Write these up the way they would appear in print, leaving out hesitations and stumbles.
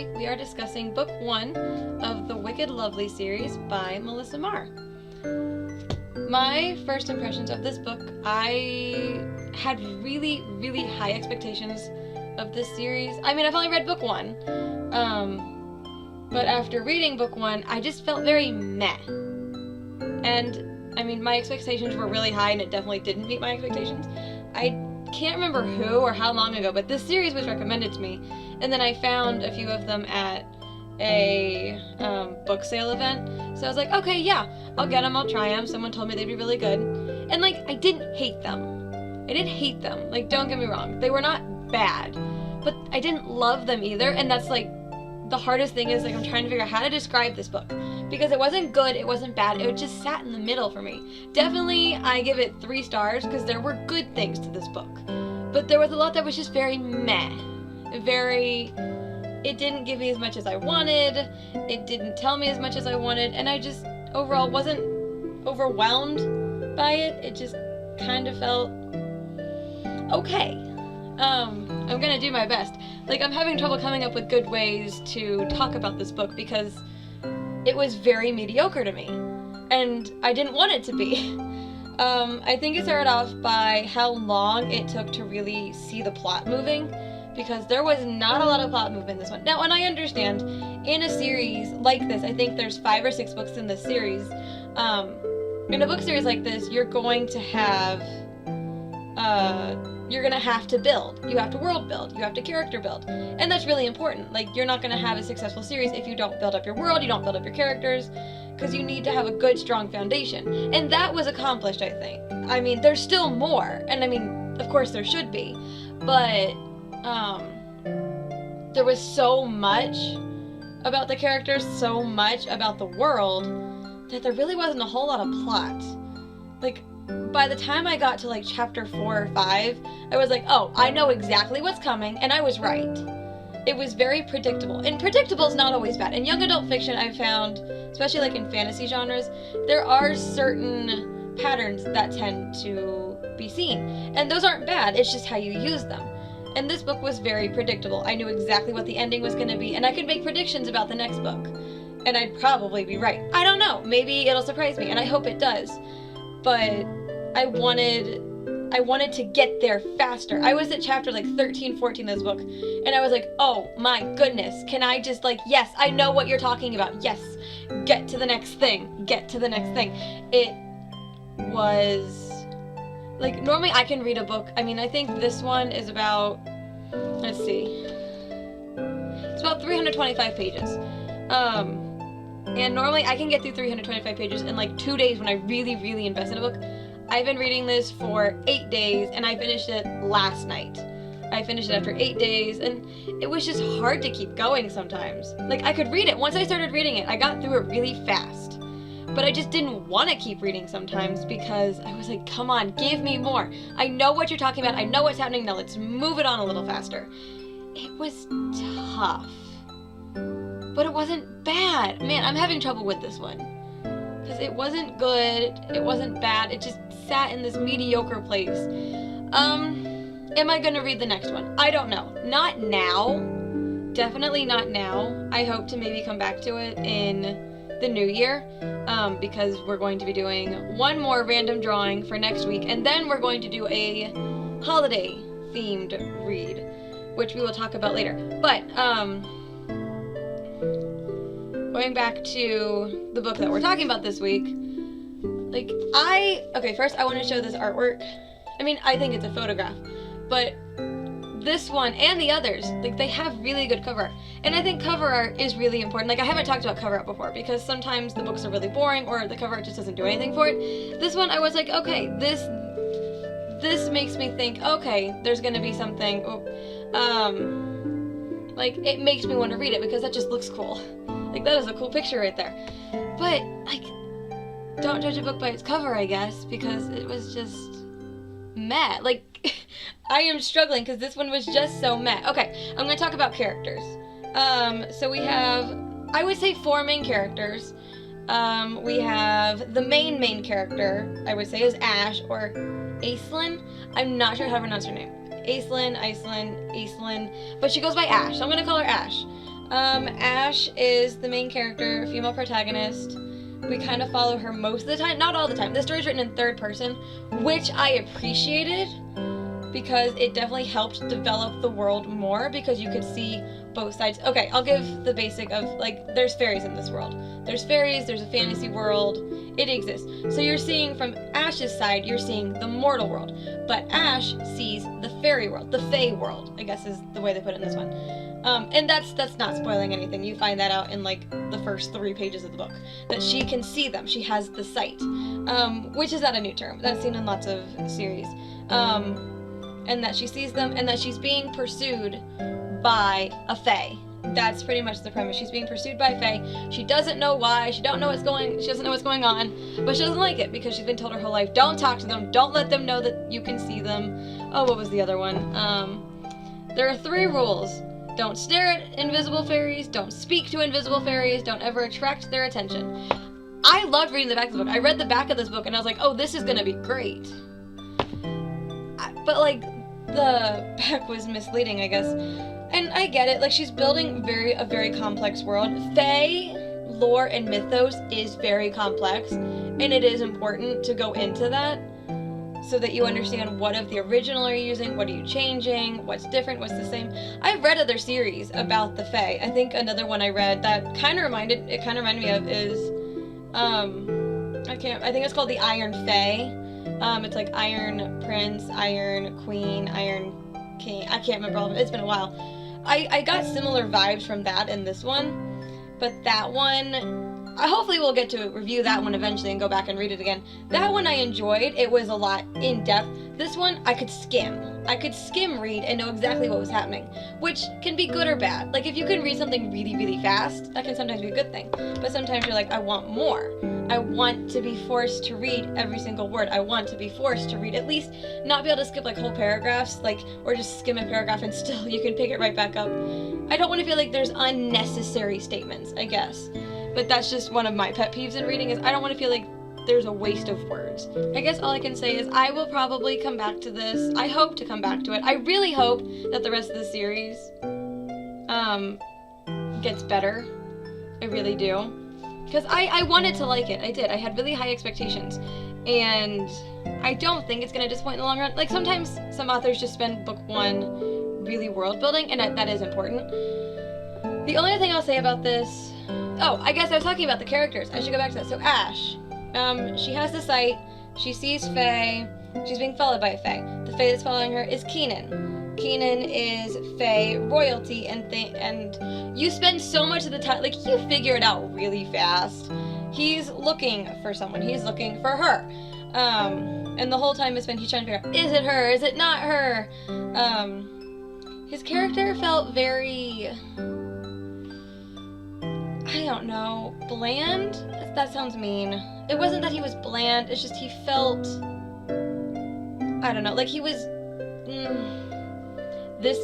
week we are discussing book 1 of the Wicked Lovely series by Melissa Marr. My first impressions of this book, I had really, really high expectations of this series. I mean, I've only read book 1, but after reading book 1, I just felt very meh. And, I mean, my expectations were really high, and it definitely didn't meet my expectations. I can't remember who or how long ago, but this series was recommended to me, and then I found a few of them at a book sale event, so I was like, okay, yeah, I'll get them, I'll try them. Someone told me they'd be really good, and like, I didn't hate them. Like, don't get me wrong, they were not bad, but I didn't love them either, and that's like the hardest thing is, like, I'm trying to figure out how to describe this book, because it wasn't good, it wasn't bad, it just sat in the middle for me. Definitely, I give it 3 stars, because there were good things to this book, but there was a lot that was just very meh. It didn't give me as much as I wanted, it didn't tell me as much as I wanted, and I just, overall, wasn't overwhelmed by it. It just kind of felt okay. I'm gonna do my best. Like, I'm having trouble coming up with good ways to talk about this book because it was very mediocre to me, and I didn't want it to be. I think it started off by how long it took to really see the plot moving, because there was not a lot of plot movement in this one. Now, and I understand, in a series like this, I think there's 5 or 6 books in this series, in a book series like this, you're going to have to build. You have to world build, you have to character build, and that's really important. Like, you're not going to have a successful series if you don't build up your world, you don't build up your characters, because you need to have a good, strong foundation, and that was accomplished, I think. I mean, there's still more, and I mean, of course there should be, but there was so much about the characters, so much about the world, that there really wasn't a whole lot of plot. Like, by the time I got to like chapter 4 or 5, I was like, oh, I know exactly what's coming, and I was right. It was very predictable, and predictable is not always bad. In young adult fiction, I've found, especially like in fantasy genres, there are certain patterns that tend to be seen, and those aren't bad, it's just how you use them. And this book was very predictable. I knew exactly what the ending was going to be, and I could make predictions about the next book, and I'd probably be right. I don't know, maybe it'll surprise me, and I hope it does, but I wanted to get there faster. I was at chapter like 13, 14 of this book, and I was like, oh my goodness, can I just, like, yes, I know what you're talking about, yes, get to the next thing, It was, like, normally I can read a book, I mean, I think this one is about, let's see, it's about 325 pages, and normally I can get through 325 pages in like 2 days when I really, really invest in a book. I've been reading this for 8 days, and I finished it last night. I finished it after 8 days, and it was just hard to keep going sometimes. Like, I could read it. Once I started reading it, I got through it really fast. But I just didn't want to keep reading sometimes because I was like, come on, give me more. I know what you're talking about. I know what's happening. Now let's move it on a little faster. It was tough, but it wasn't bad. Man, I'm having trouble with this one because it wasn't good. It wasn't bad. It just sat in this mediocre place. Am I gonna read the next one? I don't know. Not now. Definitely not now. I hope to maybe come back to it in the new year, because we're going to be doing one more random drawing for next week, and then we're going to do a holiday themed read, which we will talk about later. But going back to the book that we're talking about this week, like, okay, first I want to show this artwork. I mean, I think it's a photograph, but this one and the others, like, they have really good cover art. And I think cover art is really important. Like, I haven't talked about cover art before because sometimes the books are really boring or the cover art just doesn't do anything for it. This one, I was like, okay, this makes me think, okay, there's gonna be something, like, it makes me want to read it because that just looks cool. Like, that is a cool picture right there. But, like, don't judge a book by its cover, I guess, because it was just meh. Like, I am struggling because this one was just so meh. Okay, I'm going to talk about characters. So we have, I would say, 4 main characters. We have the main character, I would say, is Ash, or Aislinn. I'm not sure how to pronounce her name. Aislinn, but she goes by Ash, so I'm going to call her Ash. Ash is the main character, female protagonist. We kind of follow her most of the time, not all the time. The story's written in third person, which I appreciated because it definitely helped develop the world more because you could see both sides. Okay, I'll give the basic of, like, there's fairies in this world. There's fairies, there's a fantasy world, it exists. So you're seeing from Ash's side, you're seeing the mortal world. But Ash sees the fairy world, the fae world, I guess is the way they put it in this one. And that's not spoiling anything. You find that out in, like, the first 3 pages of the book. That she can see them, she has the sight. Which is not a new term, that's seen in lots of series. And that she sees them, and that she's being pursued by a fae. That's pretty much the premise. She's being pursued by a fae. She doesn't know why. She doesn't know what's going on, but she doesn't like it because she's been told her whole life, don't talk to them, don't let them know that you can see them. Oh, what was the other one? There are 3 rules. Don't stare at invisible fairies, don't speak to invisible fairies, don't ever attract their attention. I loved reading the back of the book. I read the back of this book and I was like, oh, this is gonna be great. But, like, the back was misleading, I guess. And I get it, like, she's building a very complex world. Fae lore and mythos is very complex, and it is important to go into that so that you understand what of the original are you using, what are you changing, what's different, what's the same. I've read other series about the Fae. I think another one I read that kind of reminded me of is, I think it's called The Iron Fae. It's like Iron Prince, Iron Queen, Iron King. I can't remember all of it. It's been a while. I got similar vibes from that in this one, but that one, hopefully we'll get to review that one eventually and go back and read it again. That one I enjoyed. It was a lot in depth. This one I could skim. I could skim read and know exactly what was happening, which can be good or bad. Like, if you can read something really, really fast, that can sometimes be a good thing. But sometimes you're like, I want more. I want to be forced to read every single word. I want to be forced to read, at least not be able to skip, like, whole paragraphs, like, or just skim a paragraph and still you can pick it right back up. I don't want to feel like there's unnecessary statements, I guess. But that's just one of my pet peeves in reading, is I don't want to feel like there's a waste of words. I guess all I can say is I will probably come back to this. I hope to come back to it. I really hope that the rest of the series gets better. I really do. Because I wanted to like it. I did. I had really high expectations. And I don't think it's going to disappoint in the long run. Like, sometimes some authors just spend book 1 really world building, and that is important. The only thing I'll say about this... Oh, I guess I was talking about the characters. I should go back to that. So Ash, she has the sight. She sees Fae. She's being followed by a Fae. The Fae that's following her is Keenan. Keenan is Fae royalty, and you spend so much of the time, like, you figure it out really fast. He's looking for someone. He's looking for her. And the whole time he's trying to figure out, is it her? Is it not her? His character felt very... I don't know, bland? That sounds mean. It wasn't that he was bland, it's just he felt... I don't know, like he was... This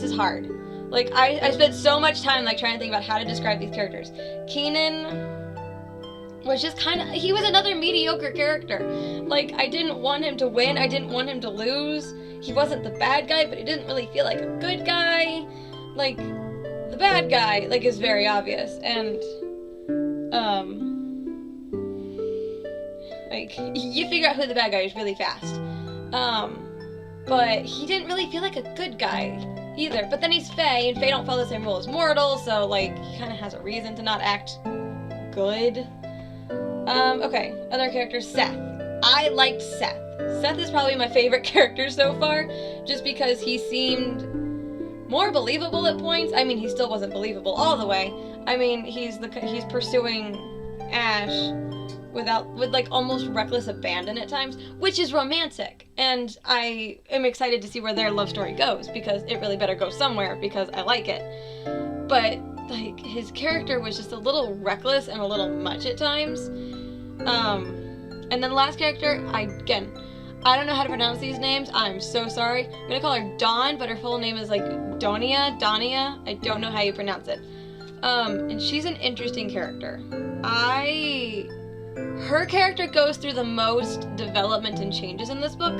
is hard. Like, I spent so much time, like, trying to think about how to describe these characters. Keenan was just kind of... He was another mediocre character. Like, I didn't want him to win, I didn't want him to lose. He wasn't the bad guy, but he didn't really feel like a good guy. Like... The bad guy, like, is very obvious, and, like, you figure out who the bad guy is really fast. But he didn't really feel like a good guy either. But then he's Fae, and Fae don't follow the same rules as mortals, so, like, he kind of has a reason to not act good. Okay, other characters, Seth. I liked Seth. Seth is probably my favorite character so far, just because he seemed more believable at points. I mean, he still wasn't believable all the way. I mean, he's pursuing Ash with like almost reckless abandon at times, which is romantic. And I am excited to see where their love story goes, because it really better go somewhere, because I like it. But like, his character was just a little reckless and a little much at times. And then the last character, I don't know how to pronounce these names. I'm so sorry. I'm gonna call her Dawn, but her full name is like Donia. I don't know how you pronounce it. And she's an interesting character. Her character goes through the most development and changes in this book,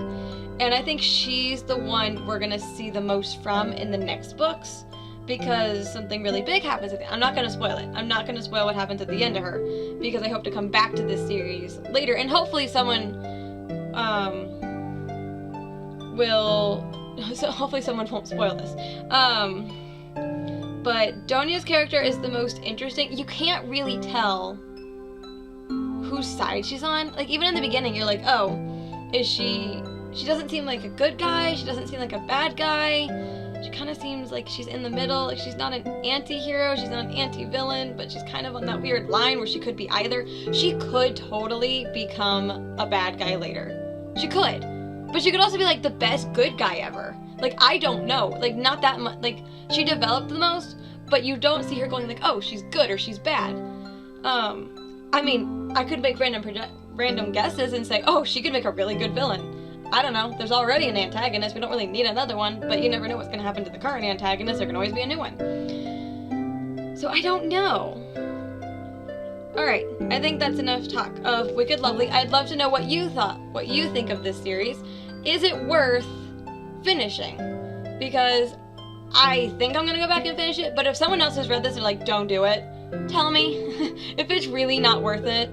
and I think she's the one we're gonna see the most from in the next books, because something really big happens at the end. I'm not going to spoil it. I'm not going to spoil what happens at the end to her, because I hope to come back to this series later, and hopefully someone hopefully someone won't spoil this. But Donya's character is the most interesting. You can't really tell whose side she's on. Like, even in the beginning, you're like, oh, is she doesn't seem like a good guy, she doesn't seem like a bad guy. She kind of seems like she's in the middle. Like, she's not an anti-hero, she's not an anti-villain, but she's kind of on that weird line where she could be either. She could totally become a bad guy later. She could. But she could also be, like, the best good guy ever. Like, I don't know. Like, not that much. Like, she developed the most, but you don't see her going, like, oh, she's good or she's bad. I mean, I could make random guesses and say, oh, she could make a really good villain. I don't know. There's already an antagonist. We don't really need another one, but you never know what's going to happen to the current antagonist. There can always be a new one. So I don't know. Alright, I think that's enough talk of Wicked Lovely. I'd love to know what you think of this series. Is it worth finishing? Because I think I'm going to go back and finish it, but if someone else has read this and like, don't do it, tell me. If it's really not worth it,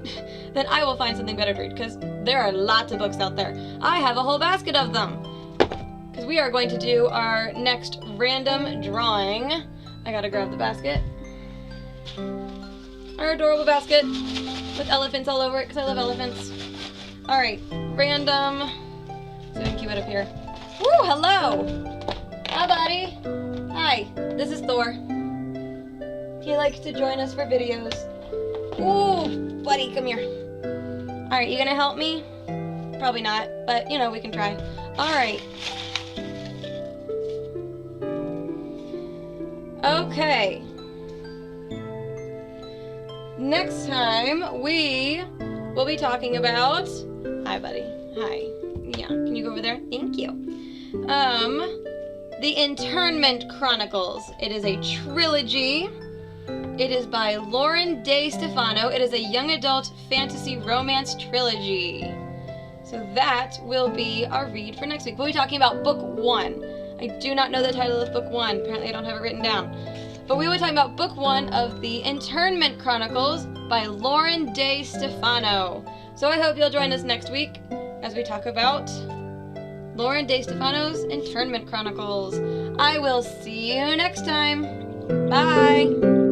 then I will find something better to read, because there are lots of books out there. I have a whole basket of them. Because we are going to do our next random drawing. I gotta grab the basket. Our adorable basket with elephants all over it, because I love elephants. Alright, random. So we can keep it up here. Woo, hello! Hi, buddy. Hi, this is Thor. He likes to join us for videos. Ooh, buddy, come here. Alright, you gonna help me? Probably not, but you know, we can try. Alright. Okay. Next time, we will be talking about... Hi, buddy. Hi. Yeah, can you go over there? Thank you. The Internment Chronicles. It is a trilogy. It is by Lauren De Stefano. It is a young adult fantasy romance trilogy. So that will be our read for next week. We'll be talking about book 1. I do not know the title of book 1. Apparently I don't have it written down. But we will be talking about book 1 of The Internment Chronicles by Lauren De Stefano. So I hope you'll join us next week as we talk about Lauren De Stefano's Internment Chronicles. I will see you next time. Bye!